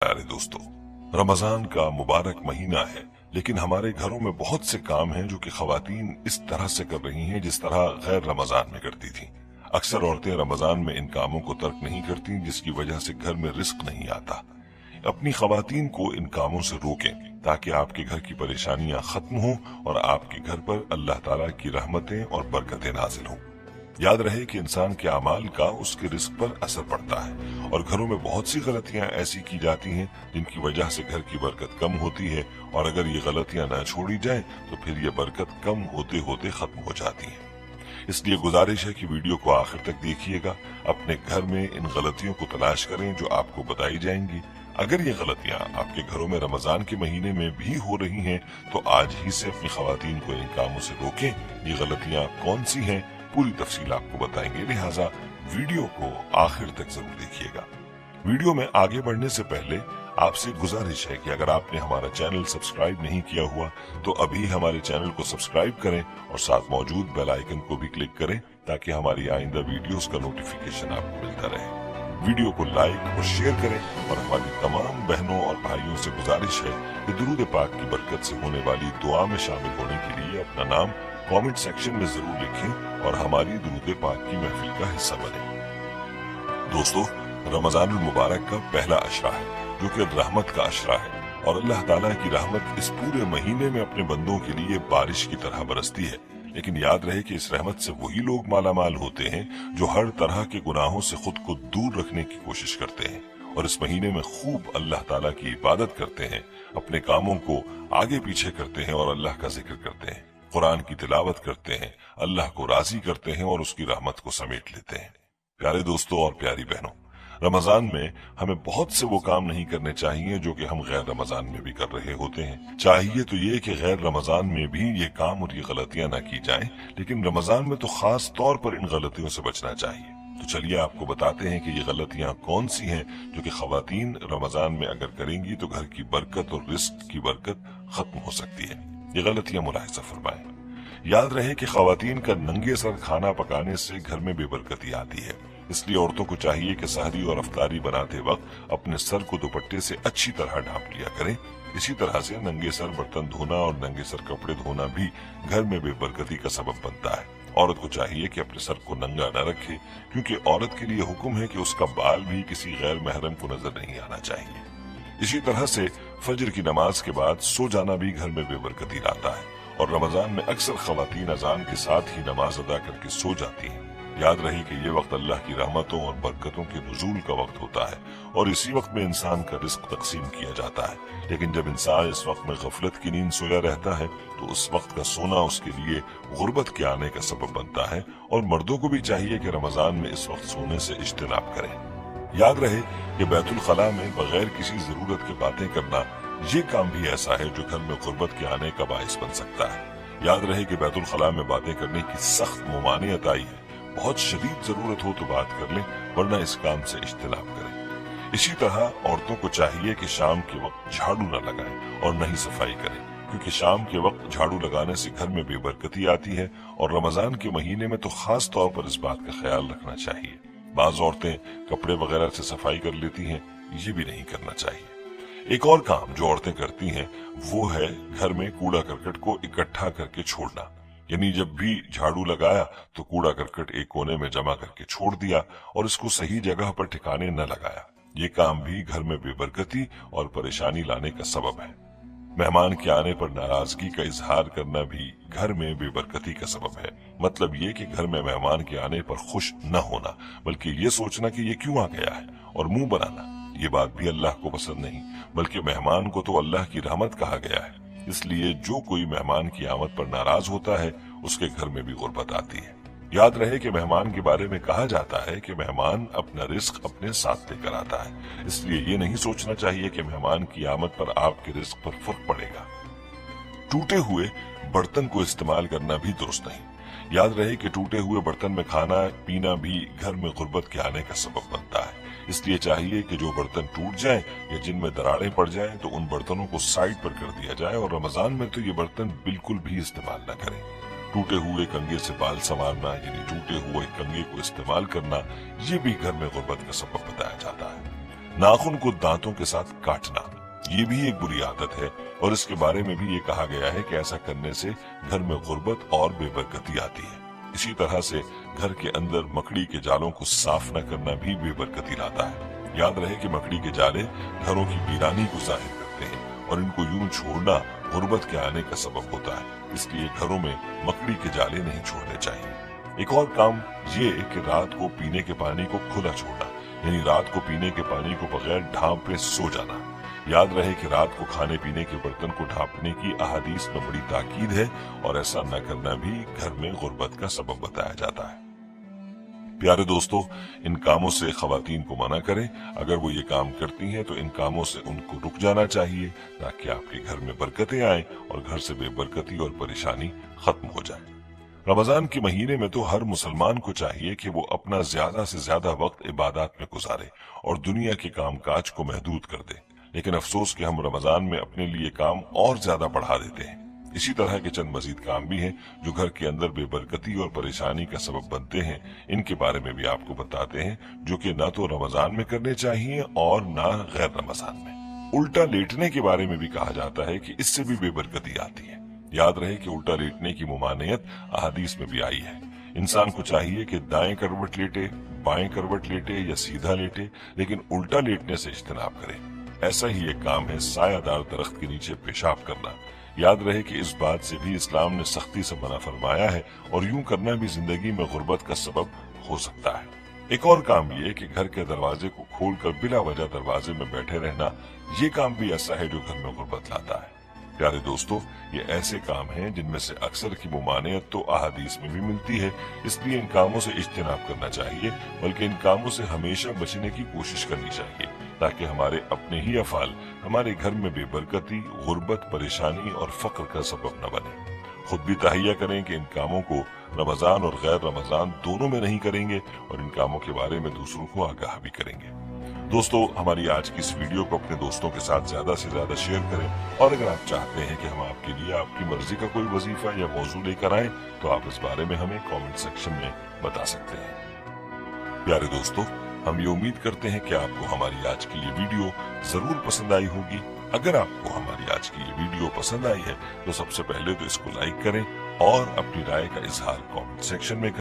प्यारे दोस्तों, रमजान का मुबारक महीना है, लेकिन हमारे घरों में बहुत से काम हैं जो कि खवातीन इस तरह से कर रही हैं जिस तरह गैर रमजान में करती थीं। अक्सर औरतें रमजान में इन कामों को तर्क नहीं करती, जिसकी वजह से घर में रिस्क नहीं आता। अपनी खवातीन को इन कामों से रोकें ताकि आपके घर की परेशानियां खत्म हों और आपके घर पर अल्लाह ताला की रहमतें और बरकतें नाजिल हों। याद रहे कि इंसान के अमाल का उसके रिस्क पर असर पड़ता है और घरों में बहुत सी गलतियां ऐसी की जाती हैं जिनकी वजह से घर की बरकत कम होती है, और अगर ये गलतियां न छोड़ी जाएं तो फिर ये बरकत कम होते होते खत्म हो जाती है। इसलिए गुजारिश है कि वीडियो को आखिर तक देखिएगा। अपने घर में इन गलतियों को तलाश करें जो आपको बताई जाएंगी। अगर ये गलतियां आपके घरों में रमजान के महीने में भी हो रही हैं तो आज ही से अपनी खवातीन को इन कामों से रोकें। ये गलतियां कौन सी हैं पूरी तफसील आपको बताएंगे, लिहाजा वीडियो को आखिर तक जरूर देखिएगा। वीडियो में आगे बढ़ने से पहले आपसे गुजारिश है कि अगर आपने हमारा चैनल सब्सक्राइब नहीं किया हुआ तो अभी हमारे चैनल को सब्सक्राइब करें और साथ मौजूद बेल आइकन को भी क्लिक करें ताकि हमारी आइंदा वीडियोस का नोटिफिकेशन आपको मिलता रहे। वीडियो को लाइक और शेयर करें और हमारी तमाम बहनों और भाइयों से गुजारिश है कि दुरूद पाक की बरकत से होने वाली दुआ में शामिल होने के लिए अपना नाम कमेंट सेक्शन में जरूर लिखें और हमारी दुरूद पाक की महफिल का हिस्सा बने। दोस्तों, रमजानुल मुबारक का पहला अशरा है जो कि रहमत का अशरा है, और अल्लाह ताला की रहमत इस पूरे महीने में अपने बंदों के लिए बारिश की तरह बरसती है। लेकिन याद रहे कि इस रहमत से वही लोग मालामाल होते हैं जो हर तरह के गुनाहों से खुद को दूर रखने की कोशिश करते हैं और इस महीने में खूब अल्लाह ताला की इबादत करते हैं, अपने कामों को आगे पीछे करते हैं और अल्लाह का जिक्र करते हैं, कुरान की तिलावत करते हैं, अल्लाह को राजी करते हैं और उसकी रहमत को समेट लेते हैं। प्यारे दोस्तों और प्यारी बहनों, रमजान में हमें बहुत से वो काम नहीं करने चाहिए जो कि हम गैर रमजान में भी कर रहे होते हैं। चाहिए तो ये कि गैर रमजान में भी ये काम और ये गलतियां ना की जाएं, लेकिन रमजान में तो खास तौर पर इन गलतियों से बचना चाहिए। तो चलिए आपको बताते हैं कि ये गलतियां कौन सी हैं जो कि खवातीन रमजान में अगर करेंगी तो घर की बरकत और रिस्क की बरकत खत्म हो सकती है। ये गलतियां मुलाहिजा फरमाएं। याद रहे कि खवातीन का नंगे सर खाना पकाने से घर में बेबरकती आती है, इसलिए औरतों को चाहिए कि सहरी और अफ्तारी बनाते वक्त अपने सर को दुपट्टे से अच्छी तरह ढांप लिया करें। इसी तरह से नंगे सर बर्तन धोना और नंगे सर कपड़े धोना भी घर में बेबरकती का सबब बनता है। औरत को चाहिए कि अपने सर को नंगा न रखे, क्योंकि औरत के लिए हुक्म है कि उसका बाल भी किसी गैर महरम को नजर नहीं आना चाहिए। इसी तरह से फजर की नमाज के बाद सो जाना भी घर में बेबरकती लाता है, और रमजान में अक्सर खवातीन अजान के साथ ही नमाज अदा करके सो जाती हैं। याद रहे कि ये वक्त अल्लाह की रहमतों और बरकतों के नुज़ूल का वक्त होता है और इसी वक्त में इंसान का रिस्क तकसीम किया जाता है। लेकिन जब इंसान इस वक्त में गफलत की नींद सोया रहता है तो उस वक्त का सोना उसके लिए गुर्बत के आने का सबब बनता है, और मर्दों को भी चाहिए कि रमजान में इस वक्त सोने से इज्तिनाब करें। याद रहे कि बैतुल खला में बगैर किसी जरूरत के बातें करना ये काम भी ऐसा है जो घर में गुर्बत के आने का बाइस बन सकता है। याद रहे कि बैतुल खला में बातें करने की सख्त मुमानियत आई है। बहुत शदीद जरूरत हो तो बात कर लें, वरना इस काम से इज्तिनाब करें। इसी तरह औरतों को चाहिए कि शाम के वक्त झाड़ू न लगाएं और न ही सफाई करें, क्योंकि शाम के वक्त झाड़ू लगाने से घर में बेबरकती आती है, और रमजान के महीने में तो खास तौर पर इस बात का ख्याल रखना चाहिए। बाज औरतें कपड़े वगैरह से सफाई कर लेती हैं, ये भी नहीं करना चाहिए। एक और काम जो औरतें करती हैं वो है घर में कूड़ा करकट को इकट्ठा करके छोड़ना, यानी जब भी झाड़ू लगाया तो कूड़ा करकट एक कोने में जमा करके छोड़ दिया और इसको सही जगह पर ठिकाने न लगाया। ये काम भी घर में बेबरकती और परेशानी लाने का सबब है। मेहमान के आने पर नाराजगी का इजहार करना भी घर में बेबरकती का सबब है। मतलब ये कि घर में मेहमान के आने पर खुश न होना, बल्कि ये सोचना कि ये क्यों आ गया है और मुंह बनाना, ये बात भी अल्लाह को पसंद नहीं, बल्कि मेहमान को तो अल्लाह की रहमत कहा गया है। इसलिए जो कोई मेहमान की आमद पर नाराज होता है उसके घर में भी गुर्बत आती है। याद रहे कि मेहमान के बारे में कहा जाता है कि मेहमान अपना रिस्क अपने साथ लेकर आता है, इसलिए ये नहीं सोचना चाहिए कि मेहमान की आमद पर आपके रिस्क पर फर्क पड़ेगा। टूटे हुए बर्तन को इस्तेमाल करना भी दुरुस्त नहीं। याद रहे कि टूटे हुए बर्तन में खाना पीना भी घर में गुर्बत के आने का सबब बनता है। इसलिए चाहिए कि जो बर्तन टूट जाएं या जिनमें दरारें पड़ जाएं तो उन बर्तनों को साइड पर कर दिया जाए, और रमजान में तो ये बर्तन बिल्कुल भी इस्तेमाल न करें। टूटे हुए कंगे से बाल संवारना यानी टूटे हुए कंगे को इस्तेमाल करना, ये भी घर में गुर्बत का सबब बताया जाता है। नाखून को दांतों के साथ काटना, ये भी एक बुरी आदत है और इसके बारे में भी ये कहा गया है कि ऐसा करने से घर में गुर्बत और बेबरकती आती है। इसी तरह से घर के अंदर मकड़ी के जालों को साफ न करना भी बेबरकती लाता है। याद रहे कि मकड़ी के जाले घरों की वीरानी को जाहिर करते हैं और इनको यूं छोड़ना गुर्बत के आने का सबब होता है। इसलिए घरों में मकड़ी के जाले नहीं छोड़ने चाहिए। एक और काम ये कि रात को पीने के पानी को खुला छोड़ना, यानी रात को पीने के पानी को बगैर ढांपे सो जाना। याद रहे कि रात को खाने पीने के बर्तन को ढांपने की अहादीस में बड़ी ताकीद है और ऐसा न करना भी घर में गुर्बत का सबब बताया जाता है। प्यारे दोस्तों, इन कामों से खवातीन को मना करें। अगर वो ये काम करती हैं तो इन कामों से उनको रुक जाना चाहिए ताकि आपके घर में बरकतें आए और घर से बेबरकती और परेशानी खत्म हो जाए। रमजान के महीने में तो हर मुसलमान को चाहिए कि वो अपना ज्यादा से ज्यादा वक्त इबादत में गुजारे और दुनिया के काम काज को महदूद कर दे। लेकिन अफसोस कि हम रमजान में अपने लिए काम और ज्यादा बढ़ा देते हैं। इसी तरह के चंद मजीद काम भी हैं जो घर के अंदर बेबरकती और परेशानी का सबब बनते हैं। इनके बारे में भी आपको बताते हैं, जो कि ना तो रमजान में करने चाहिए और ना गैर रमजान में। उल्टा लेटने के बारे में भी कहा जाता है कि इससे भी बेबरकती आती है। याद रहे कि उल्टा लेटने की मुमानियत अहादीस में भी आई है। इंसान को चाहिए कि दाएं करवट लेटे, बाएं करवट लेटे या सीधा लेटे, लेकिन उल्टा लेटने से इज्तनाब करे। ऐसा ही एक काम है सायादार दरख्त के नीचे पेशाब करना। याद रहे कि इस बात से भी इस्लाम ने सख्ती से मना फरमाया है और यूं करना भी जिंदगी में गुर्बत का सबब हो सकता है। एक और काम ये कि घर के दरवाजे को खोलकर बिला वजह दरवाजे में बैठे रहना, ये काम भी ऐसा है जो घर में गुर्बत लाता है। प्यारे दोस्तों, ये ऐसे काम हैं जिनमें से अक्सर की मुमानियत तो अहादीस में भी मिलती है, इसलिए इन कामों से इज्तिनाब करना चाहिए, बल्कि इन कामों से हमेशा बचने की कोशिश करनी चाहिए ताकि हमारे अपने ही अफाल हमारे घर में बेबरकती, गुर्बत, परेशानी और फक्र का सबब न बने। खुद भी तहैया करें कि इन कामों को रमजान और गैर रमजान दोनों में नहीं करेंगे और इन कामों के बारे में दूसरों को आगाह भी करेंगे। दोस्तों, हमारी आज की इस वीडियो को अपने दोस्तों के साथ ज्यादा से ज्यादा शेयर करें और अगर आप चाहते हैं कि हम आपके लिए आपकी मर्जी का कोई वजीफा या मौजू लेकर आए तो आप इस बारे में हमें कमेंट सेक्शन में बता सकते हैं। प्यारे दोस्तों, हम ये उम्मीद करते हैं कि आपको हमारी आज की ये वीडियो जरूर पसंद आई होगी। अगर आपको हमारी आज की ये वीडियो पसंद आई है तो सबसे पहले तो इसको लाइक करें और अपनी राय का इजहार कमेंट सेक्शन में करें।